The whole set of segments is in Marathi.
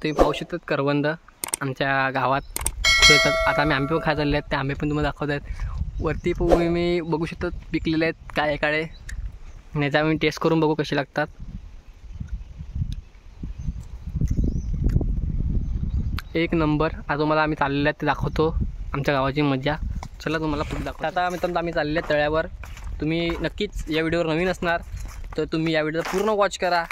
तुम्ही पाहू शकतात करवंद आमच्या गावात येतात. आता आम्ही आंबे पण खायला चालले आहेत, ते आंबे पण तुम्हाला दाखवत आहेत. वरती मी बघू शकतात पिकलेले आहेत काळे काळे. याचा आम्ही टेस्ट करून बघू कसे लागतात. एक नंबर. आता तुम्हाला आम्ही चाललेले आहेत ते दाखवतो आमच्या गावाची मजा. चला तुम्हाला पुढे दाखवतो. आता मित्रांनो आम्ही चाललेले आहेत तळ्यावर. तुम्ही नक्कीच या व्हिडिओवर नवीन असणार तर तुम्ही या व्हिडिओ पूर्ण वॉच करा.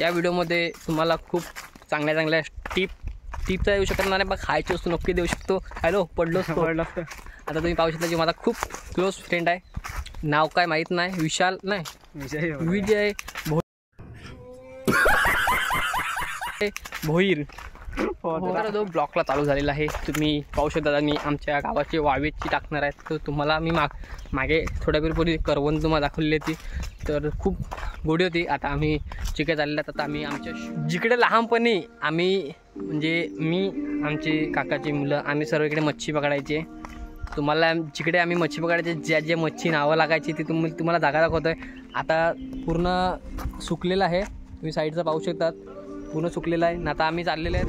या व्हिडिओमध्ये तुम्हाला खूप चांगल्या चांगल्या टिप तर येऊ शकत नाही, पण खायची वस्तू नक्की देऊ शकतो. हॅलो पडलोच लागतं. आता तुम्ही पाहू शकता की माझा खूप क्लोज फ्रेंड आहे. नाव काय माहीत नाही, विशाल नाही विजय भोईर. जो ब्लॉकला चालू झालेला आहे तुम्ही पाहू शकता. मी आमच्या गावाची वावेची टाकणार आहेत. तर तुम्हाला मी मागे थोड्या वेळपूर्वी करवंद तुम्हाला दाखवली होती तर खूप गोडी होती. आता आम्ही चिके चालले आहेत. आता आम्ही आमच्या जिकडे लहानपणी आम्ही म्हणजे मी आमची काकाची मुलं आम्ही सर्व इकडे मच्छी पकडायचे. तुम्हाला जिकडे आम्ही मच्छी पकडायचे ज्या मच्छी नावं लागायची ती तुम्हाला जागा दाखवतो आहे. आता पूर्ण सुकलेलं आहे, तुम्ही साईडचं पाहू शकतात पूर्ण सुकलेलं आहे. आता आम्ही चाललेले आहेत.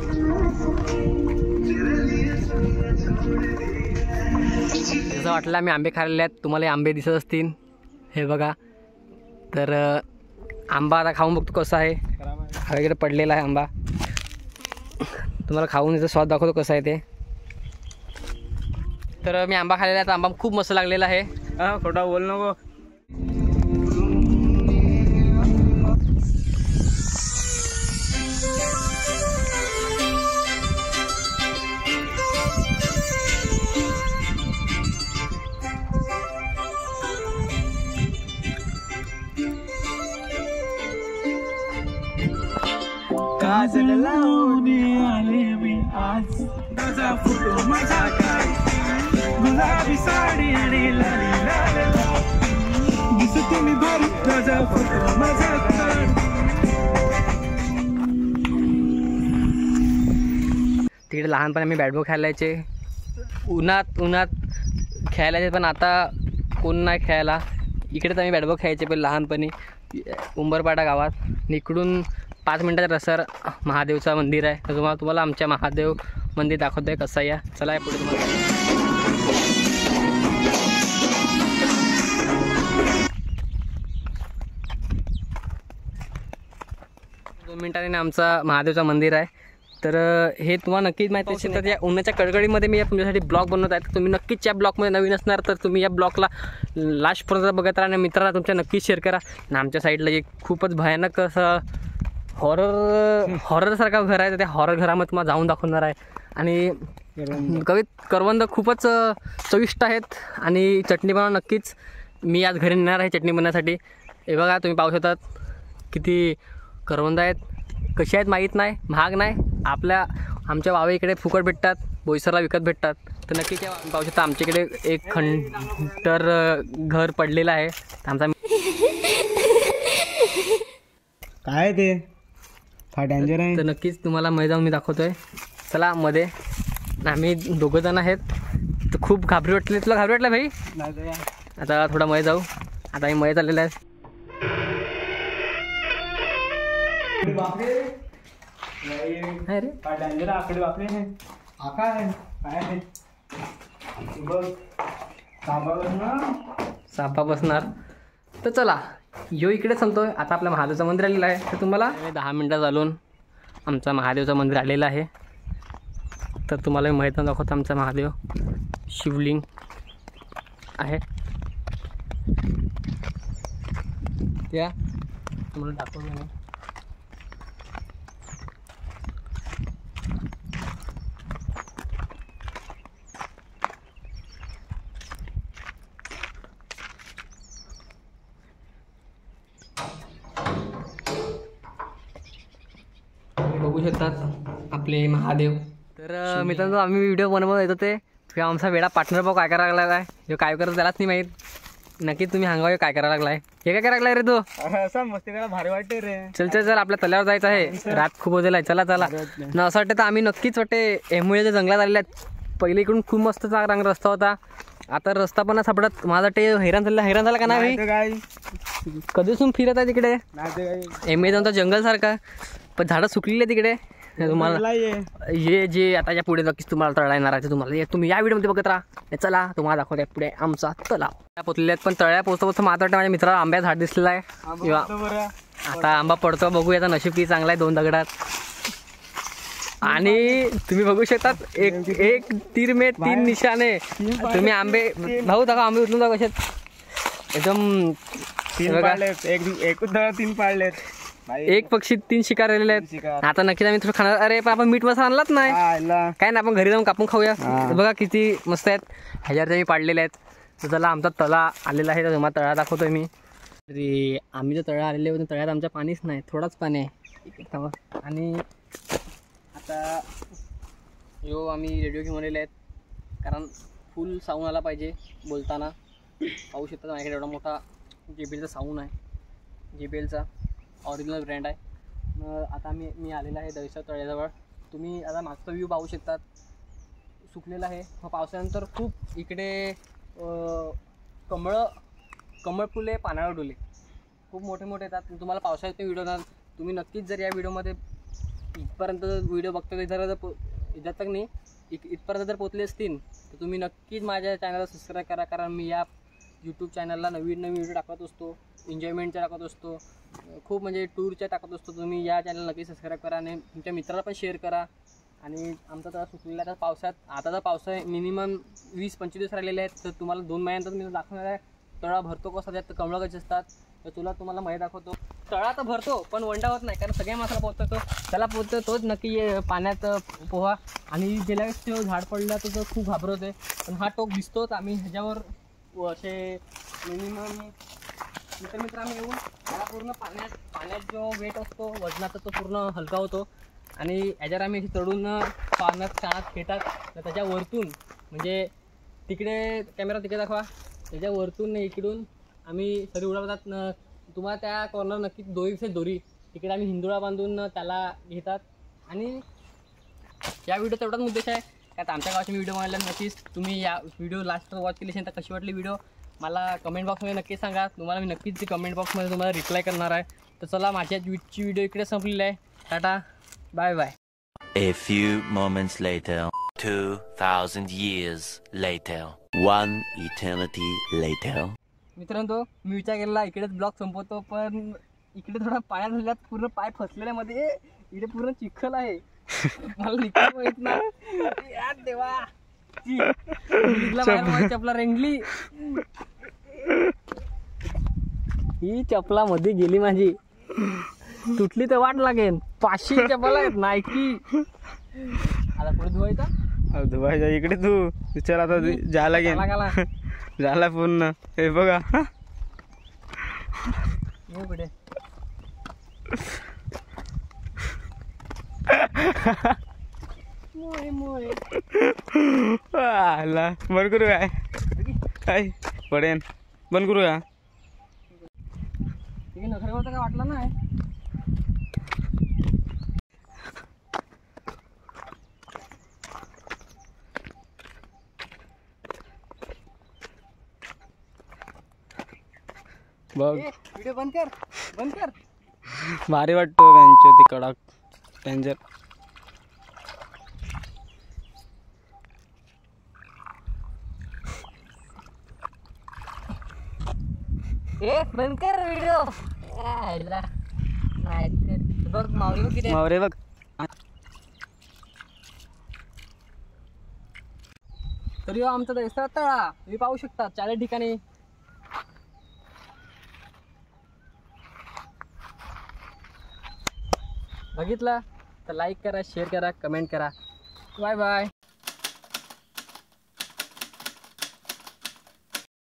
जसं वाटलं आम्ही आंबे खाल्लेले आहेत. तुम्हाला आंबे दिसत असतील हे बघा. तर आंबा आता खाऊन बघतो कसा आहे. वगैरे पडलेला आहे आंबा. तुम्हाला खाऊन याचा स्वाद दाखवतो कसा आहे ते. तर मी आंबा खाल्लेला आहे. आंबा खूप मस्त लागलेला आहे. खोटा बोल नको. काजल लावून आले मी आज, माझा फोटो माझा काय, गुलाबी साडी आणि लाली लाल दिसते मी भारी, माझा फोटो माझा काय. तिकडे लहानपणी आम्ही बॅट बॉल खेळायचे, उन्हात खेळायचे, पण आता कोण नाही खेळायला. इकडेच आम्ही बॅट बॉल खेळायचे पण लहानपणी उंबरपाडा गावात. इकडून 5 मिनिटाचा रस्त्यावर महादेवचं मंदिर आहे. तर तुम्हाला आमच्या महादेव मंदिर दाखवतो आहे कसं या. चला या पुढे तुम्हाला. 2 मिनिटांनी आमचा महादेवचं मंदिर आहे. तर हे तुम्हाला नक्कीच माहिती असेल. तर या उन्हाच्या कडकडीमध्ये मी तुमच्यासाठी ब्लॉग बनवत आहे. तर तुम्ही नक्कीच या ब्लॉगमध्ये नवीन असणार तर तुम्ही या ब्लॉगला लास्टपर्यंत बघत राहा आणि मित्रांना तुमच्या नक्कीच शेअर करा. आणि आमच्या साईडला एक खूपच भयानक असं हॉररसारखं घर आहे. तर त्या हॉरर घरामध्ये तुम्हाला जाऊन दाखवणार आहे. आणि करवंद खूपच चविष्ट आहेत. आणि चटणी बनवा नक्कीच मी आज घरी नेणार आहे चटणी बनवण्यासाठी. हे बघा तुम्ही पाहू शकतात किती करवंद आहेत. कशी आहेत माहीत नाही, महाग नाही. आमच्या वावे इकडे फुकट भेटतात, बोईसरला विकत भेटतात. तर नक्कीच पाहू शकता आमच्याकडे एक खंडर घर पडलेलं आहे. आमचा काय ते फार डेंजर आहे. तर नक्कीच तुम्हाला मध्ये जाऊन मी दाखवतोय. चला मध्ये. आम्ही 2 जण आहेत. तर खूप घाबरी वाटली. तुला घाबरी वाटलं भाई? आता थोडा मध्ये जाऊ. आता आम्ही मध्ये चाललेलं आहे. अरे फार डेंजर आकडे बापरे. काय आहे सापा बसणार. तर चला यो इकडे सांगतोय. आता आपल्या महादेवचं मंदिर आलेलं आहे. तर तुम्हाला 10 मिनटं चालून आमचं महादेवचं मंदिर आलेलं आहे. तर तुम्हाला माहीत दाखवतो आमचा महादेव शिवलिंग आहे. त्या तुम्हाला दाखवतो. बघू शकतात आपले महादेव. तर मित्रांनो आम्ही व्हिडिओ बनवत येतो ते आमचा वेळा पार्टनर भाऊ काय करायला लागला आहे. जो काय करतो त्यालाच नाही माहीत. नक्कीच तुम्ही सांगा काय करायला लागलाय. हे काय करायला लागलाय रे तू? असं मस्ती करायला भारी वाटते रे. चल आपल्या तल्यावर जायचं आहे. रात खूप होतेला आहे. चला न असं वाटतं तर आम्ही नक्कीच वाटते एमुळेच्या जंगलात आलेले आहेत. पहिले इकडून खूप मस्त चांगला रस्ता होता. आता रस्ता पण सापडत. माझा ते हैराण झाला का नाही कधीसून फिरत आहे तिकडे एमए जाऊन जंगल सारखा. पण झाडं सुकलेली आहे तिकडे. तुम्हाला हे जे आता या पुढे नक्कीच तुम्हाला तळा येणार आहे तुम्हाला तुम्ही या व्हिडिओमध्ये बघत राहा. चला तुम्हाला दाखवते पुढे आमचा तलाव पोचलेले आहेत. पण तळ्या पोचतो मला वाटतं माझ्या मित्राला आंब्याचं झाड दिसलेलं आहे किंवा आता आंबा पडतो बघूया. आता नशीब किती चांगला आहे 2 दगडात. आणि तुम्ही बघू शकतात एक तीर में 3 निशाणे. तुम्ही आंबे भाऊ दाखवा आंबे उचलून दाखवा कशात एकदम 3 पाडलेत. एकच दळा 3 पाडलेत. एक पक्षी 3 शिकार आलेले आहेत. आता नक्कीच आम्ही थोडं खाणार. अरे पण आपण मीठ मसाला आणलाच नाही काय ना आपण घरी जाऊन कापून खाऊया. बघा किती मस्त आहेत. ह्याच्यावर मी पाडलेले आहेत. तर चला आमचा तळा आलेला आहे. तर तुम्हाला तळा दाखवतोय मी. अरे आम्ही जर तळा आलेले होते तळ्यात आमच्या पाणीच नाही थोडाच पाणी आहे. आणि आता यो आम्ही रेडिओ घेऊन आलेले आहेत कारण फुल साऊंड आला पाहिजे बोलताना. पाहू शकता माझ्याकडे एवढा मोठा JBLचा साऊंड आहे. JBLचा ऑरिजिनल ब्रँड आहे. मग आता मी आलेला आहे दहिसर तळ्याजवळ. तुम्ही आता मागचा व्ह्यू पाहू शकतात. सुकलेला आहे. पावसानंतर खूप इकडे कमळ फुले पानावर डोले खूप मोठे मोठे येतात. तुम्हाला पावसाळ्यात व्हिडिओ ना तुम्ही नक्कीच जर या व्हिडिओमध्ये इथपर्यंत व्हिडिओ बघता इथं तक नाही इथपर्यंत जर पोचले असतील तर तुम्ही नक्कीच माझ्या चॅनलला सबस्क्राईब करा. कारण मी या यूट्यूब चॅनलला नवीन व्हिडिओ टाकत असतो. एन्जॉयमेंटच्या टाकत असतो. खूप म्हणजे टूरच्या टाकत असतो. तुम्ही या चॅनलला नक्की सबस्क्राईब करा आणि तुमच्या मित्राला पण शेअर करा. आणि आमचा तळा सुकलेला आहे. आता तर पावसाळा मिनिमम 20-25 दिवस राहिलेले आहेत. तर तुम्हाला 2 महिन्यानंतर मी दाखवणार आहे तळा भरतो कसा. त्यात कमळं कसे असतात तर तुम्हाला माहीत दाखवतो. तळा तर भरतो पण वंडा होत नाही कारण सगळ्या मासाला पोहोचतो. त्याला पोहोचतो तोच नक्की पाण्यात पोहा. आणि गेल्या वेळेस तो झाड पडला तर तो खूप घाबरत आहे. पण हा टोक दिसतोच. आम्ही ह्याच्यावर असे मिनिमम मित्र आम्ही येऊन त्याला पूर्ण पाण्यात जो वेट असतो वजनाचा तो पूर्ण हलका होतो. आणि याच्यावर आम्ही चढून पाण्यात खेळतात. तर त्याच्या वरतून म्हणजे तिकडे कॅमेरा तिकडे दाखवा. त्याच्या वरतून इकडून आम्ही सरी उडवतात. तुम्हाला त्या कॉर्नर नक्की दोरी तिकडे आम्ही हिंदुळा बांधून त्याला घेतात. आणि या व्हिडिओचा एवढाच उद्देश आहे का आता आमच्या गावाची व्हिडिओ बनवल्या नक्कीच तुम्ही या व्हिडिओ लास्ट वॉच केली असेल तर कशी वाटली व्हिडिओ मला कमेंट बॉक्समध्ये नक्की सांगा. तुम्हाला मी नक्कीच कमेंट बॉक्समध्ये तुम्हाला रिप्लाय करणार आहे. तर चला माझ्या ट्विटची व्हिडिओ इकडे संपलेली आहे. Tata bye bye. A few moments later, 2000 years later, one eternity later. मित्रांनो मी विचार केला इकडेच ब्लॉग संपवतो पण इकडे थोडा पाया झाल्यात पूर्ण पाय फसलेल्यामध्ये इकडे पूर्ण चिखल आहे. मला निघता येत नाही यार देवा. चपला रेंगली ही चपला मध्ये गेली माझी तुटली तर वाट लागेल. 500 चपला आहेत नायकी. आता पुढे धुवायचा इकडे तू विचार आता जायला गेला झाला पूर्ण. हे बघा कुठे बंद करू काय पडेन बंद करू का नखरे होता का वाटला नाही. बघ व्हिडिओ बंद कर. भारी वाटतो त्यांच्या ते कडक डेंजर. बंद कर व्हिडिओ. बघ मावरे बघ तरी आमचा दहिसर तळा तुम्ही पाहू शकता 4 ठिकाणी. बघितला तर लाईक करा शेअर करा कमेंट करा. Bye bye.